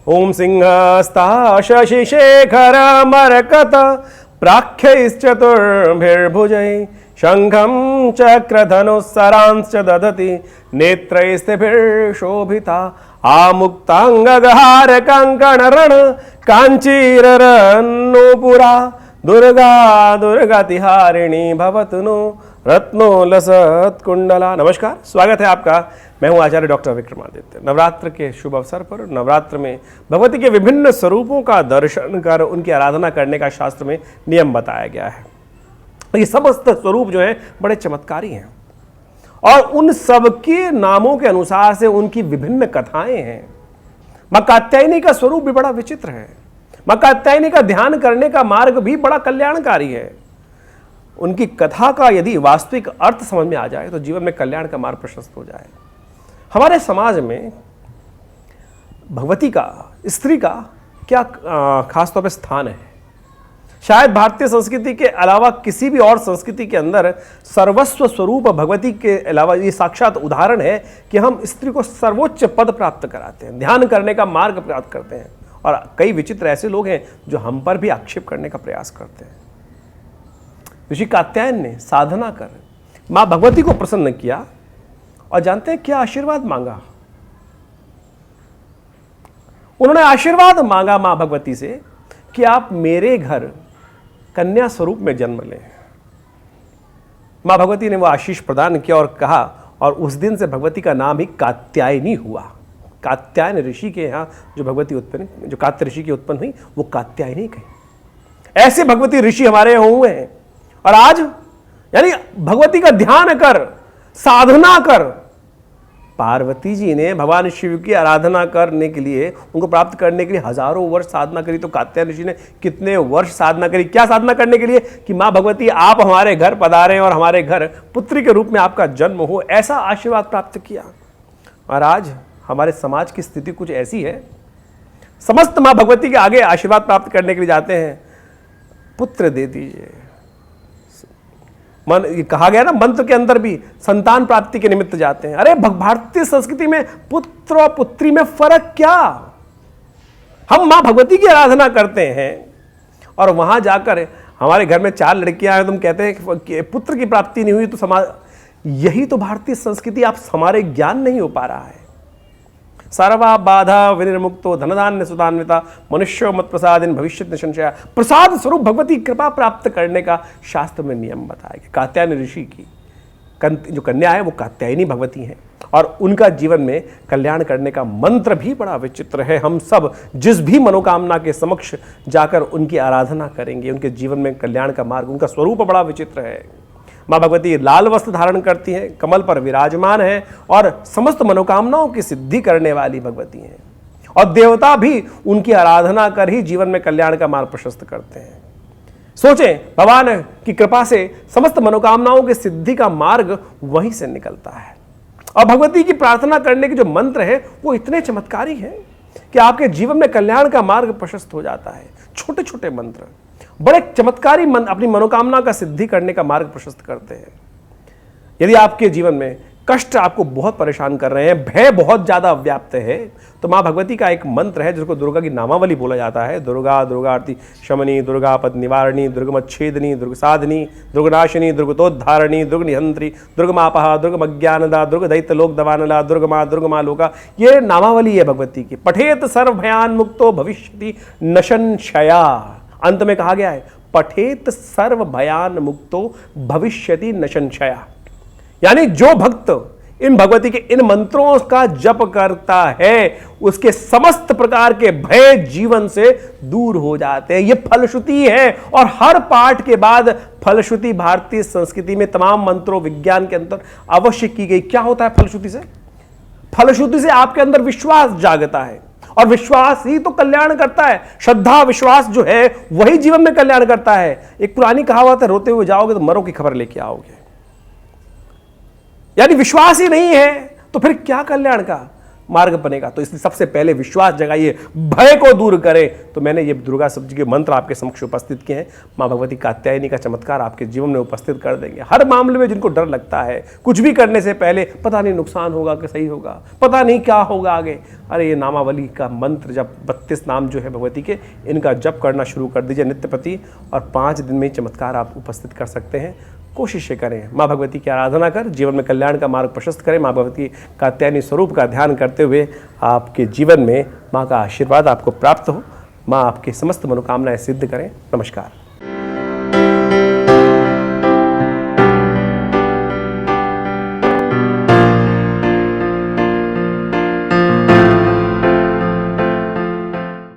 ओम सिंहस्ता शशिशेखर मरकत प्राख्यैश्चतुर्भिर्भुजै शंखं चक्रधनुस्सरांश्च दधति नेत्रैस्तिभिर्शोभिता आमुक्तांगगहार कंकणरण कांचीरन्नूपुरा दुर्गा दुर्गातिहारिणी भवतु नो रत्नोलसत्कुंडला। नमस्कार, स्वागत है आपका। मैं हूं आचार्य डॉक्टर विक्रमादित्य। नवरात्र के शुभ अवसर पर नवरात्र में भगवती के विभिन्न स्वरूपों का दर्शन कर उनकी आराधना करने का शास्त्र में नियम बताया गया है। ये समस्त स्वरूप जो है बड़े चमत्कारी हैं और उन सब के नामों के अनुसार से उनकी विभिन्न कथाएं हैं। मां कात्यायनी का स्वरूप भी बड़ा विचित्र है। मां कात्यायनी का ध्यान करने का मार्ग भी बड़ा कल्याणकारी है। उनकी कथा का यदि वास्तविक अर्थ समझ में आ जाए तो जीवन में कल्याण का मार्ग प्रशस्त हो जाए। हमारे समाज में भगवती का, स्त्री का क्या खासतौर पर स्थान है? शायद भारतीय संस्कृति के अलावा किसी भी और संस्कृति के अंदर सर्वस्व स्वरूप भगवती के अलावा ये साक्षात उदाहरण है कि हम स्त्री को सर्वोच्च पद प्राप्त कराते हैं, ध्यान करने का मार्ग प्राप्त करते हैं। और कई विचित्र ऐसे लोग हैं जो हम पर भी आक्षेप करने का प्रयास करते हैं। ऋषि कात्यायन ने साधना कर मां भगवती को प्रसन्न किया और जानते हैं क्या आशीर्वाद मांगा? उन्होंने आशीर्वाद मांगा मां भगवती से कि आप मेरे घर कन्या स्वरूप में जन्म लें। मां भगवती ने वो आशीष प्रदान किया और कहा, और उस दिन से भगवती का नाम ही कात्यायनी हुआ। कात्यायन ऋषि के यहाँ जो भगवती उत्पन्न, जो कात्य ऋषि की उत्पन्न हुई, वो कात्यायनी कही। ऐसे भगवती ऋषि हमारे यहाँ हुए हैं। और आज यानी भगवती का ध्यान कर, साधना कर, पार्वती जी ने भगवान शिव की आराधना करने के लिए, उनको प्राप्त करने के लिए हजारों वर्ष साधना करी। तो कात्यायन ऋषि ने कितने वर्ष साधना करी? क्या साधना करने के लिए? कि मां भगवती आप हमारे घर पधारें और हमारे घर पुत्री के रूप में आपका जन्म हो, ऐसा आशीर्वाद प्राप्त किया। और आज हमारे समाज की स्थिति कुछ ऐसी है, समस्त मां भगवती के आगे आशीर्वाद प्राप्त करने के लिए जाते हैं, पुत्र दे दीजिए। मन कहा गया ना, मंत्र के अंदर भी संतान प्राप्ति के निमित्त जाते हैं। अरे भारतीय संस्कृति में पुत्र और पुत्री में फर्क क्या? हम मां भगवती की आराधना करते हैं और वहां जाकर हमारे घर में 4 लड़कियां हैं, तुम कहते हैं कि पुत्र की प्राप्ति नहीं हुई तो समाज। यही तो भारतीय संस्कृति आप हमारे ज्ञान नहीं हो पा रहा है। सर्वा बाधा विनिर्मुक्तो धनधान्य सुधान्विता मनुष्यो मत प्रसादिन भविष्यत निसंशया। प्रसाद स्वरूप भगवती कृपा प्राप्त करने का शास्त्र में नियम बताया गया। कात्यायन ऋषि की जो कन्या है वो कात्यायनी भगवती है और उनका जीवन में कल्याण करने का मंत्र भी बड़ा विचित्र है। हम सब जिस भी मनोकामना के समक्ष जाकर उनकी आराधना करेंगे, उनके जीवन में कल्याण का मार्ग, उनका स्वरूप बड़ा विचित्र है। मां भगवती लाल वस्त्र धारण करती हैं, कमल पर विराजमान है और समस्त मनोकामनाओं की सिद्धि करने वाली भगवती हैं। और देवता भी उनकी आराधना कर ही जीवन में कल्याण का मार्ग प्रशस्त करते हैं। सोचें, भगवान की कृपा से समस्त मनोकामनाओं की सिद्धि का मार्ग वहीं से निकलता है। और भगवती की प्रार्थना करने के जो मंत्र है वो इतने चमत्कारी हैं कि आपके जीवन में कल्याण का मार्ग प्रशस्त हो जाता है। छोटे छोटे मंत्र बड़े चमत्कारी अपनी मनोकामना का सिद्धि करने का मार्ग प्रशस्त करते हैं। यदि आपके जीवन में कष्ट आपको बहुत परेशान कर रहे हैं, भय बहुत ज्यादा व्याप्त है, तो मां भगवती का एक मंत्र है जिसको दुर्गा की नामावली बोला जाता है। दुर्गा दुर्गार्ति शमनी, दुर्गापद निवारणी, दुर्गमच्छेदनी, दुर्गसाधिनी, दुर्गनाशिनी, दुर्गतोद्धारणी, दुर्गनिहंत्री, दुर्गमापहा, दुर्गमज्ञानदा, दुर्गदैत्यलोक दवानला, दुर्गमा दुर्गमा लोका। ये नामावली है भगवती की। पठेत सर्व भयान मुक्तो भविष्यति नशंशया। अंत में कहा गया है पठेत सर्व भयान मुक्तो भविष्यति नशंशया। यानी जो भक्त इन भगवती के इन मंत्रों का जप करता है उसके समस्त प्रकार के भय जीवन से दूर हो जाते हैं। यह फलश्रुति है और हर पाठ के बाद फलश्रुति भारतीय संस्कृति में तमाम मंत्रों विज्ञान के अंदर अवश्य की गई। क्या होता है फलश्रुति से? फलश्रुति से आपके अंदर विश्वास जागता है और विश्वास ही तो कल्याण करता है। श्रद्धा विश्वास जो है वही जीवन में कल्याण करता है। एक पुरानी कहावत है, रोते हुए जाओगे तो मरो की खबर लेके आओगे। यानी विश्वास ही नहीं है तो फिर क्या कल्याण का? मार्ग बनेगा। तो इसलिए सबसे पहले विश्वास जगाइए, भय को दूर करें। तो मैंने ये दुर्गा सप्तशती के मंत्र आपके समक्ष उपस्थित किए हैं। माँ भगवती कात्यायनी का चमत्कार आपके जीवन में उपस्थित कर देंगे। हर मामले में जिनको डर लगता है, कुछ भी करने से पहले पता नहीं नुकसान होगा कि सही होगा, पता नहीं क्या होगा आगे, अरे ये नामावली का मंत्र जब 32 नाम जो है भगवती के, इनका जप करना शुरू कर दीजिए नित्य प्रति, और 5 दिन में चमत्कार आप उपस्थित कर सकते हैं। कोशिश करें, माँ भगवती की आराधना कर जीवन में कल्याण का मार्ग प्रशस्त करें। माँ भगवती कात्यायनी स्वरूप का ध्यान करते हुए आपके जीवन में माँ का आशीर्वाद आपको प्राप्त हो। माँ आपकी समस्त मनोकामनाएं सिद्ध करें। नमस्कार।